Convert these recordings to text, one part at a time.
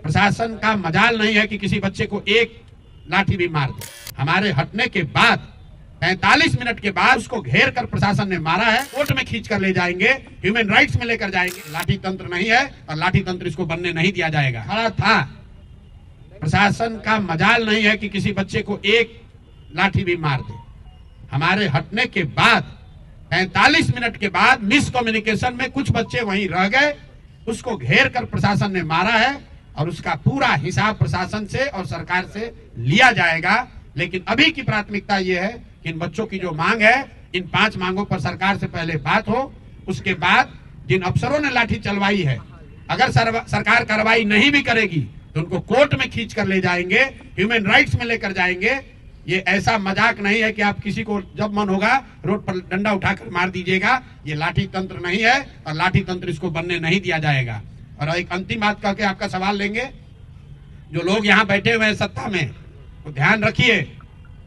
प्रशासन का मजाल नहीं है कि किसी बच्चे को एक लाठी भी मार दे। हमारे हटने के बाद 45 मिनट के बाद उसको घेर कर प्रशासन ने मारा है, कोर्ट में खींच कर ले जाएंगे, ह्यूमन राइट्स में लेकर जाएंगे। लाठी तंत्र नहीं है और लाठी तंत्र इसको बनने नहीं दिया जाएगा। खड़ा था, प्रशासन का मजाल नहीं है कि किसी बच्चे को एक लाठी भी मार दे। हमारे हटने के बाद 45 मिनट के बाद मिस कम्युनिकेशन में कुछ बच्चे वहीं रह गए, उसको घेर कर प्रशासन ने मारा है और उसका पूरा हिसाब प्रशासन से और सरकार से लिया जाएगा। लेकिन अभी की प्राथमिकता यह है कि इन बच्चों की जो मांग है, इन 5 मांगों पर सरकार से पहले बात हो। उसके बाद जिन अफसरों ने लाठी चलवाई है, अगर सरकार कार्रवाई नहीं भी करेगी तो उनको कोर्ट में खींच कर ले जाएंगे, ह्यूमन राइट्स में लेकर जाएंगे। ये ऐसा मजाक नहीं है कि आप किसी को जब मन होगा रोड पर डंडा उठाकर मार दीजिएगा। ये लाठी तंत्र नहीं है और लाठी तंत्र इसको बनने नहीं दिया जाएगा। और एक अंतिम बात कह के आपका सवाल लेंगे, जो लोग यहाँ बैठे हुए हैं सत्ता में, तो ध्यान रखिए,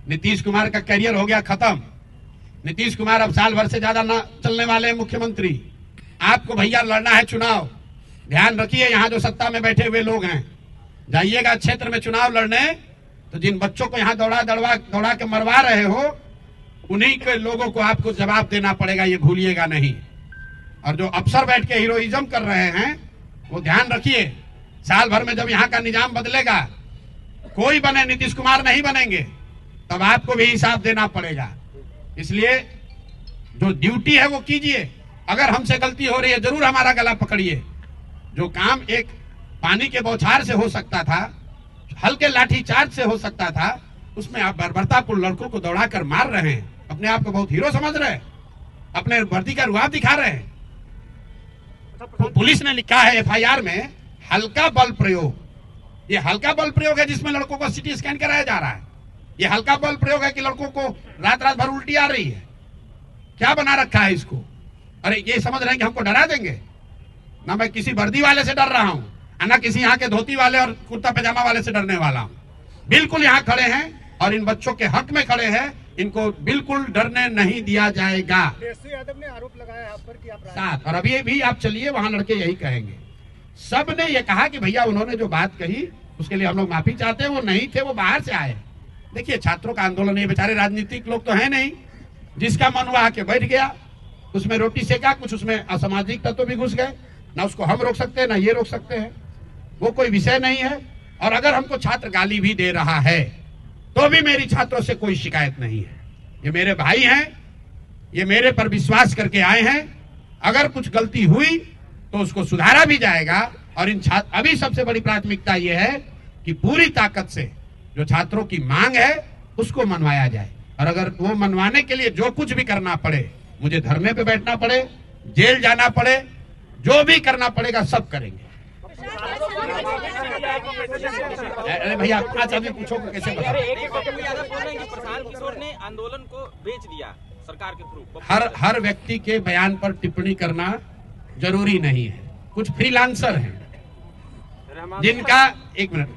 नीतीश कुमार का करियर हो गया खत्म। नीतीश कुमार अब साल भर से ज्यादा ना चलने वाले हैं मुख्यमंत्री। आपको भैया लड़ना है चुनाव, ध्यान रखिए। यहाँ जो सत्ता में बैठे हुए लोग हैं, जाइएगा क्षेत्र में चुनाव लड़ने, तो जिन बच्चों को यहाँ दौड़ा के मरवा रहे हो, उन्हीं के लोगों को आपको जवाब देना पड़ेगा, ये भूलिएगा नहीं। और जो अफसर बैठ के हीरोइज्म कर रहे हैं, वो ध्यान रखिए, साल भर में जब यहाँ का निजाम बदलेगा, कोई बने, नीतीश कुमार नहीं बनेंगे, तब आपको भी हिसाब देना पड़ेगा। इसलिए जो ड्यूटी है वो कीजिए। अगर हमसे गलती हो रही है, जरूर हमारा गला पकड़िए। जो काम एक पानी के बौछार से हो सकता था, हल्के लाठी चार्ज से हो सकता था, उसमें आप बर्बरतापूर्ण लड़कों को दौड़ाकर मार रहे हैं, अपने आप को बहुत हीरो समझ रहे हैं, अपने वर्दी का रुआब दिखा रहे हैं। तो पुलिस ने लिखा है एफआईआर में, हल्का बल प्रयोग। ये हल्का बल प्रयोग है जिसमें लड़कों को सीटी स्कैन कराया जा रहा है। ये हल्का बल प्रयोग है कि लड़कों को रात रात भर उल्टी आ रही है। क्या बना रखा है इसको? अरे ये समझ रहे हैं कि हमको डरा देंगे? ना मैं किसी वर्दी वाले से डर रहा हूं, ना किसी यहाँ के धोती वाले और कुर्ता पैजामा वाले से डरने वाला हूं। बिल्कुल यहाँ खड़े हैं और इन बच्चों के हक में खड़े हैं, इनको बिल्कुल डरने नहीं दिया जाएगा। तेजस्वी यादव ने आरोप लगाया आप पर कि आप साथ, और अभी भी आप चलिए, वहां लड़के यही कहेंगे। सब ने ये कहा कि भैया उन्होंने जो बात कही उसके लिए हम लोग माफी चाहते हैं, वो नहीं थे, वो बाहर से आए। देखिए, छात्रों का आंदोलन, ये बेचारे राजनीतिक लोग तो है नहीं, जिसका मन हुआ आके बैठ गया, उसमें रोटी सेका, कुछ उसमें असामाजिक तत्व भी घुस गए। ना उसको हम रोक सकते हैं, ना ये रोक सकते हैं, वो कोई विषय नहीं है। और अगर हमको छात्र गाली भी दे रहा है तो भी मेरी छात्रों से कोई शिकायत नहीं है। ये मेरे भाई हैं, ये मेरे पर विश्वास करके आए हैं। अगर कुछ गलती हुई तो उसको सुधारा भी जाएगा। और इन छात्र, अभी सबसे बड़ी प्राथमिकता यह है कि पूरी ताकत से जो छात्रों की मांग है उसको मनवाया जाए। और अगर वो मनवाने के लिए जो कुछ भी करना पड़े, मुझे धरने पे बैठना पड़े, जेल जाना पड़े, जो भी करना पड़ेगा सब करेंगे। अरे भैया, 5 आदमी पूछो कैसे बता? प्रशांत किशोर ने आंदोलन को बेच दिया सरकार के थ्रू। हर व्यक्ति के बयान पर टिप्पणी करना जरूरी नहीं है। कुछ फ्रीलांसर हैं जिनका, एक मिनट,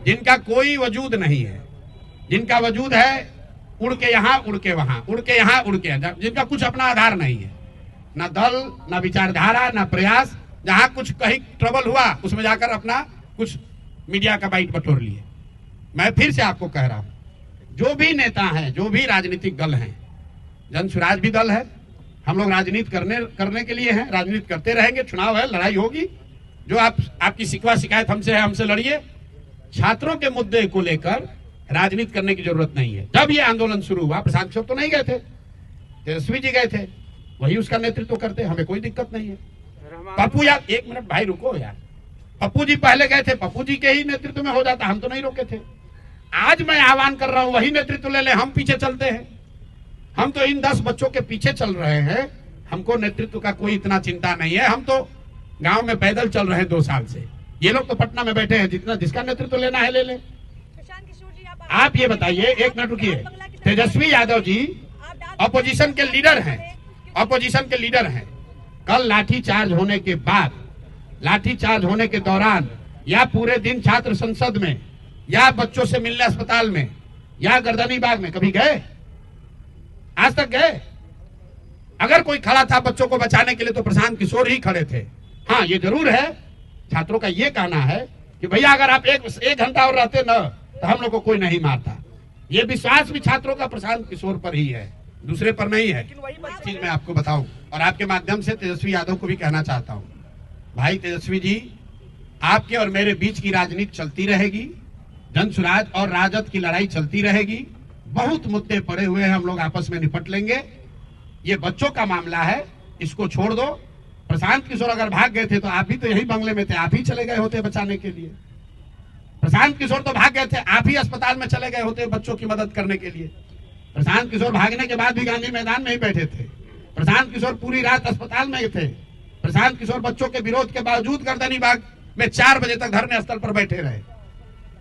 जिनका कोई वजूद नहीं है, जिनका वजूद है उड़ के यहाँ, उड़ के वहां, उड़ के यहाँ, उड़ के यहाँ, जिनका कुछ अपना आधार नहीं है, ना दल, ना विचारधारा, ना प्रयास। जहां कुछ कहीं ट्रबल हुआ उसमें जाकर अपना कुछ मीडिया का बाइट बटोर लिए। मैं फिर से आपको कह रहा हूं, जो भी नेता हैं, जो भी राजनीतिक दल हैं, जन स्वराज भी दल है, हम लोग राजनीति करने के लिए हैं, राजनीति करते रहेंगे, चुनाव है, लड़ाई होगी। जो आपकी शिकवा शिकायत हमसे है, हमसे लड़िए। छात्रों के मुद्दे को लेकर राजनीति करने की जरूरत नहीं है। जब ये आंदोलन शुरू हुआ, प्रशांत किशोर तो नहीं गए थे, तेजस्वी जी गए थे, वही उसका नेतृत्व करते, हमें कोई दिक्कत नहीं है। पप्पू यार, एक मिनट भाई रुको यार, पप्पू जी पहले गए थे, पप्पू जी के ही नेतृत्व में हो जाता, हम तो नहीं रोके थे। आज मैं आह्वान कर रहा हूं, वही नेतृत्व ले ले, हम पीछे चलते हैं। हम तो इन 10 बच्चों के पीछे चल रहे हैं, हमको नेतृत्व का कोई इतना चिंता नहीं है। हम तो गांव में पैदल चल रहे हैं 2 साल से। ये लोग तो पटना में बैठे हैं, जिसका नेतृत्व लेना है ले ले। आप ये बताइए, एक मिनट रुकिए, तेजस्वी यादव जी अपोजिशन के लीडर हैं, अपोजिशन के लीडर हैं। कल लाठीचार्ज होने के बाद, लाठीचार्ज होने के दौरान, या पूरे दिन छात्र संसद में, या बच्चों से मिलने अस्पताल में, या गर्दनी बाग में कभी गए? आज तक गए? अगर कोई खड़ा था बच्चों को बचाने के लिए तो प्रशांत किशोर ही खड़े थे। हाँ, ये जरूर है, छात्रों का ये कहना है कि भैया अगर आप एक घंटा और रहते न तो हम लोग को कोई नहीं मारता। ये विश्वास भी छात्रों का प्रशांत किशोर पर ही है, दूसरे पर नहीं है। चीज मैं आपको बताऊं और आपके माध्यम से तेजस्वी यादव को भी कहना चाहता हूं, भाई तेजस्वी जी, आपके और मेरे बीच की राजनीति चलती रहेगी, जनसुराज और राजद की लड़ाई चलती रहेगी। बहुत मुद्दे पड़े हुए हैं, हम लोग आपस में निपट लेंगे। ये बच्चों का मामला है, इसको छोड़ दो। प्रशांत किशोर अगर भाग गए थे तो आप भी तो यही बंगले में थे, आप ही चले गए होते बचाने के लिए। प्रशांत किशोर तो भाग गए थे, आप ही अस्पताल में चले गए होते बच्चों की मदद करने के लिए। प्रशांत किशोर भागने के बाद भी गांधी मैदान में ही बैठे थे। प्रशांत किशोर पूरी रात अस्पताल में थे। प्रशांत किशोर बच्चों के विरोध के बावजूद गर्दनी बाग में 4 बजे तक धरने स्थल पर बैठे रहे।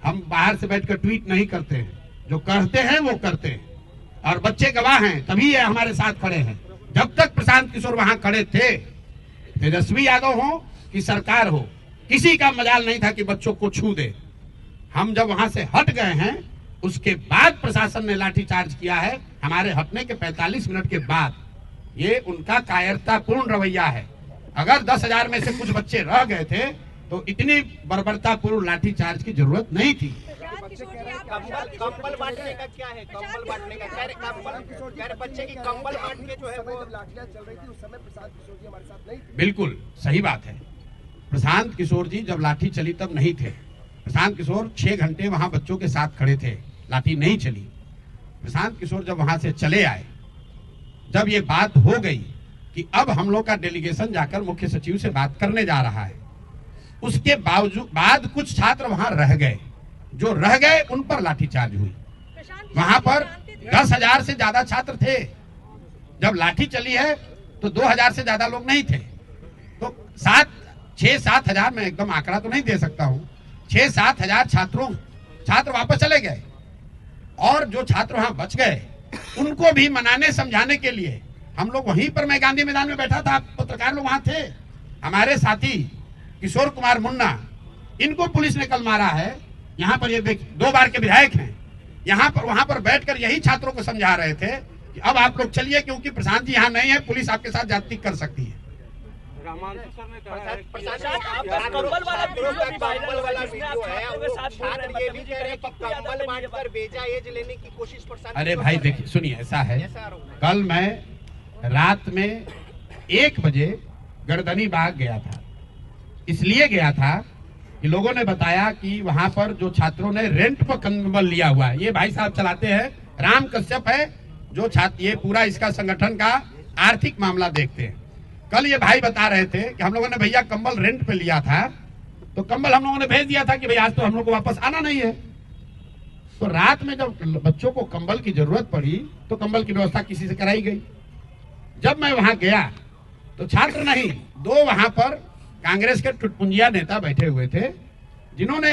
हम बाहर से बैठकर ट्वीट नहीं करते हैं, जो करते हैं वो करते हैं, और बच्चे गवाह हैं, तभी ये हमारे साथ खड़े हैं। जब तक प्रशांत किशोर वहां खड़े थे, तेजस्वी यादव हो कि सरकार हो, किसी का मजाल नहीं था कि बच्चों को छू दे। हम जब वहां से हट गए हैं, उसके बाद प्रशासन ने लाठीचार्ज किया है। हमारे हटने के 45 मिनट के बाद ये उनका कायरतापूर्ण रवैया है। अगर 10,000 में से कुछ बच्चे रह गए थे तो इतनी बर्बरतापूर्ण लाठीचार्ज की जरूरत नहीं थी। कंबल बांटने का क्या है? कंबल बांटने का कह रहे बच्चे की कंबल बांट के जो है वो लाठियां चल रही थी, उस समय प्रशांत किशोर जी हमारे साथ नहीं थे। बिल्कुल सही बात है। प्रशांत किशोर जी जब लाठी चली तब नहीं थे। प्रशांत किशोर 6 घंटे वहां बच्चों के साथ खड़े थे, लाठी नहीं चली। प्रशांत किशोर जब वहां से चले आए, जब ये बात हो गई कि अब हम लोग का डेलीगेशन जाकर मुख्य सचिव से बात करने जा रहा है, उसके बाद कुछ छात्र वहां रह गए। जो रह गए उन पर लाठीचार्ज हुई। वहां पर 10,000 से ज्यादा छात्र थे। जब लाठी चली है तो 2,000 से ज्यादा लोग नहीं थे। तो 6-7 हजार, मैं एकदम आंकड़ा तो नहीं दे सकता हूं, 6-7 हजार छात्र वापस चले गए। और जो छात्र वहां बच गए उनको भी मनाने समझाने के लिए हम लोग वहीं पर, मैं गांधी मैदान में बैठा था, पत्रकार लोग वहां थे। हमारे साथी किशोर कुमार मुन्ना, इनको पुलिस ने कल मारा है। यहाँ पर ये 2 बार के विधायक हैं। यहाँ पर वहां पर बैठकर यही छात्रों को समझा रहे थे कि अब आप लोग चलिए, क्योंकि प्रशांत जी यहाँ नहीं है, पुलिस आपके साथ ज्यादती कर सकती है। अरे भाई देखिए, सुनिए, ऐसा है, कल मैं रात में 1 बजे गर्दनी बाग गया था। इसलिए गया था कि लोगों ने बताया कि वहां पर जो छात्रों ने रेंट पर कंबल लिया हुआ है, ये भाई साहब चलाते हैं, राम कश्यप है जो छात्र, ये पूरा इसका संगठन का आर्थिक मामला देखते हैं। कल ये भाई बता रहे थे कि हम लोगों ने भैया कंबल रेंट पे लिया था, तो कंबल हम लोगों ने भेज दिया था कि भाई आज तो हम लोग को वापस आना नहीं है। तो रात में जब बच्चों को कंबल की जरूरत पड़ी तो कंबल की व्यवस्था किसी से कराई गई। जब मैं वहां गया तो छात्र नहीं, 2 वहां पर कांग्रेस के टुटपुंजिया नेता बैठे हुए थे, जिन्होंने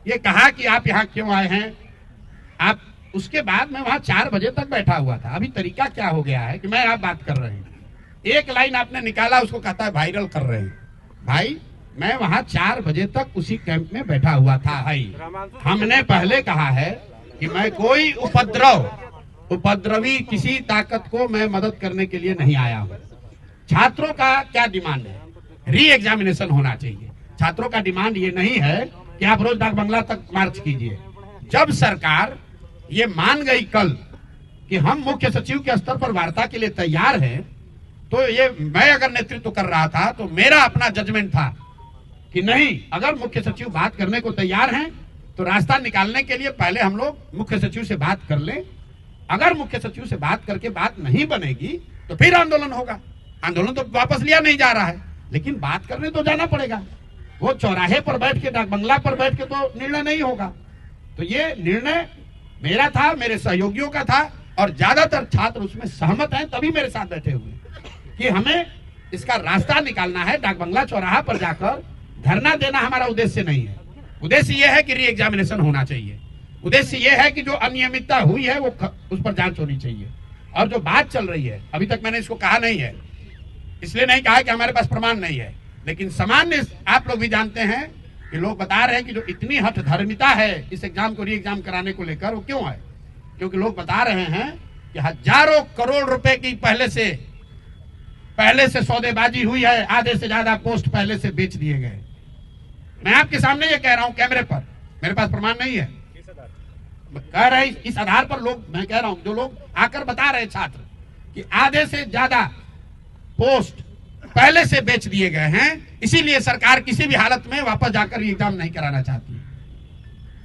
ये कहा कि आप यहाँ क्यों आए हैं आप। उसके बाद मैं वहां 4 बजे तक बैठा हुआ था। अभी तरीका क्या हो गया है कि मैं आप बात कर रहे हैं, एक लाइन आपने निकाला, उसको कहता है वायरल कर रहे हैं। भाई मैं वहां 4 बजे तक उसी कैंप में बैठा हुआ था। भाई हमने पहले कहा है कि मैं कोई उपद्रवी किसी ताकत को मैं मदद करने के लिए नहीं आया हूं। छात्रों का क्या डिमांड है? री एग्जामिनेशन होना चाहिए। छात्रों का डिमांड ये नहीं है कि आप रोज डाक बंगला तक मार्च कीजिए। जब सरकार ये मान गई कल कि हम मुख्य सचिव के स्तर पर वार्ता के लिए तैयार हैं, तो ये मैं अगर नेतृत्व कर रहा था तो मेरा अपना जजमेंट था कि नहीं, अगर मुख्य सचिव बात करने को तैयार हैं तो रास्ता निकालने के लिए पहले हम लोग मुख्य सचिव से बात कर लें। अगर मुख्य सचिव से बात करके बात नहीं बनेगी तो फिर आंदोलन होगा। आंदोलन तो वापस लिया नहीं जा रहा है, लेकिन बात करने तो जाना पड़ेगा। वो चौराहे पर बैठ के, डाक बंगला पर बैठ के तो निर्णय नहीं होगा। तो ये निर्णय मेरा था, मेरे सहयोगियों का था, और ज्यादातर छात्र उसमें सहमत हैं, तभी मेरे साथ बैठे हुए कि हमें इसका रास्ता निकालना है। डाक बंगला चौराहा पर जाकर धरना देना हमारा उद्देश्य नहीं है। उद्देश्य यह है कि री एग्जामिनेशन होना चाहिए। उद्देश्य यह है कि जो अनियमितता हुई है वो उस पर जांच होनी चाहिए। और जो बात चल रही है, अभी तक मैंने इसको कहा नहीं है, इसलिए नहीं कहा कि हमारे पास प्रमाण नहीं है, लेकिन सामान्य आप लोग भी जानते हैं कि लोग बता रहे हैं कि जो इतनी हठ धर्मिता है इस एग्जाम को री एग्जाम कराने को लेकर, वो क्यों है? क्योंकि लोग बता रहे हैं कि हजारों करोड़ रुपए की पहले से सौदेबाजी हुई है, आधे से ज्यादा पोस्ट पहले से बेच दिए गए। मैं आपके सामने ये कह रहा हूं कैमरे पर, मेरे पास प्रमाण नहीं है, कह रहे इस आधार पर लोग, मैं कह रहा हूं जो लोग आकर बता रहे छात्र कि आधे से ज्यादा पोस्ट पहले से बेच दिए गए हैं, इसीलिए सरकार किसी भी हालत में वापस जाकर एग्जाम नहीं कराना चाहती है।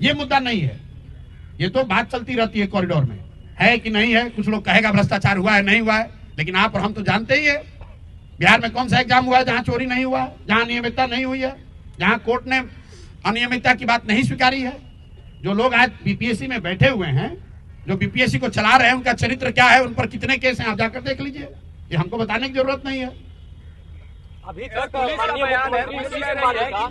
ये मुद्दा नहीं है, ये तो बात चलती रहती है कॉरिडोर में, है कि नहीं है। कुछ लोग कहेगा भ्रष्टाचार हुआ है, नहीं हुआ है, लेकिन आप और हम तो जानते ही है बिहार में कौन सा एग्जाम हुआ है जहां चोरी नहीं हुआ, जहां अनियमितता नहीं हुई है, जहां कोर्ट ने अनियमितता की बात नहीं स्वीकारी है। जो लोग आज बीपीएससी में बैठे हुए हैं, जो बीपीएससी को चला रहे हैं, उनका चरित्र क्या है, उन पर कितने केस हैं, आप जाकर देख लीजिए। ये हमको बताने की जरूरत नहीं है। अभी तक पुलिस का बयान है कि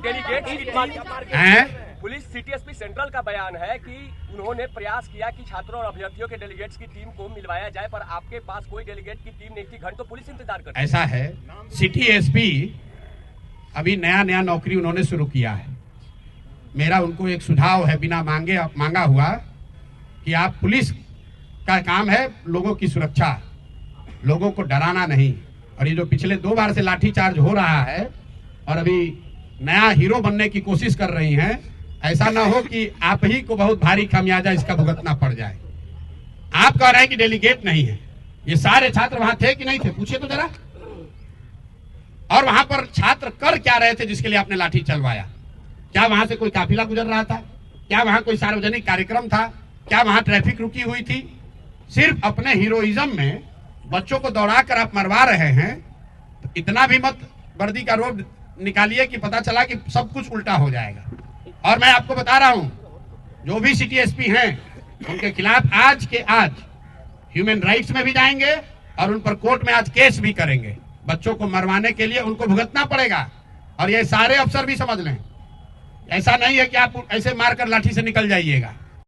डेलीगेट पुलिस सीटीएसपी सेंट्रल का बयान है कि उन्होंने प्रयास किया कि छात्रों और अभ्यर्थियों के डेलीगेट्स की टीम को मिलवाया जाए, पर आपके पास कोई डेलीगेट की टीम नहीं थी, घंटों तो पुलिस इंतजार कर रही है। ऐसा है, सिटी एसपी अभी नया नौकरी उन्होंने शुरू किया है। मेरा उनको एक सुझाव है बिना मांगा हुआ कि आप, पुलिस का काम है लोगों की सुरक्षा, लोगों को डराना नहीं। और ये जो पिछले 2 बार से लाठीचार्ज हो रहा है और अभी नया हीरो बनने की कोशिश कर रही हैं, ऐसा ना हो कि आप ही को बहुत भारी खामियाजा इसका भुगतना पड़ जाए। आप कह रहे हैं कि डेलीगेट नहीं है, ये सारे छात्र वहां थे कि नहीं थे, पूछिए तो जरा। और वहां पर छात्र कर क्या रहे थे जिसके लिए आपने लाठी चलवाया? क्या वहां से कोई काफिला गुजर रहा था? क्या वहां कोई सार्वजनिक कार्यक्रम था? क्या वहां ट्रैफिक रुकी हुई थी? सिर्फ अपने हीरोइज्म में बच्चों को दौड़ाकर आप मरवा रहे हैं। तो इतना भी मत वर्दी का रोब निकालिए कि पता चला कि सब कुछ उल्टा हो जाएगा। और मैं आपको बता रहा हूं, जो भी सिटी एसपी हैं उनके खिलाफ आज के आज ह्यूमन राइट्स में भी जाएंगे और उन पर कोर्ट में आज केस भी करेंगे। बच्चों को मरवाने के लिए उनको भुगतना पड़ेगा। और ये सारे अफसर भी समझ लें, ऐसा नहीं है कि आप ऐसे मारकर लाठी से निकल जाइएगा।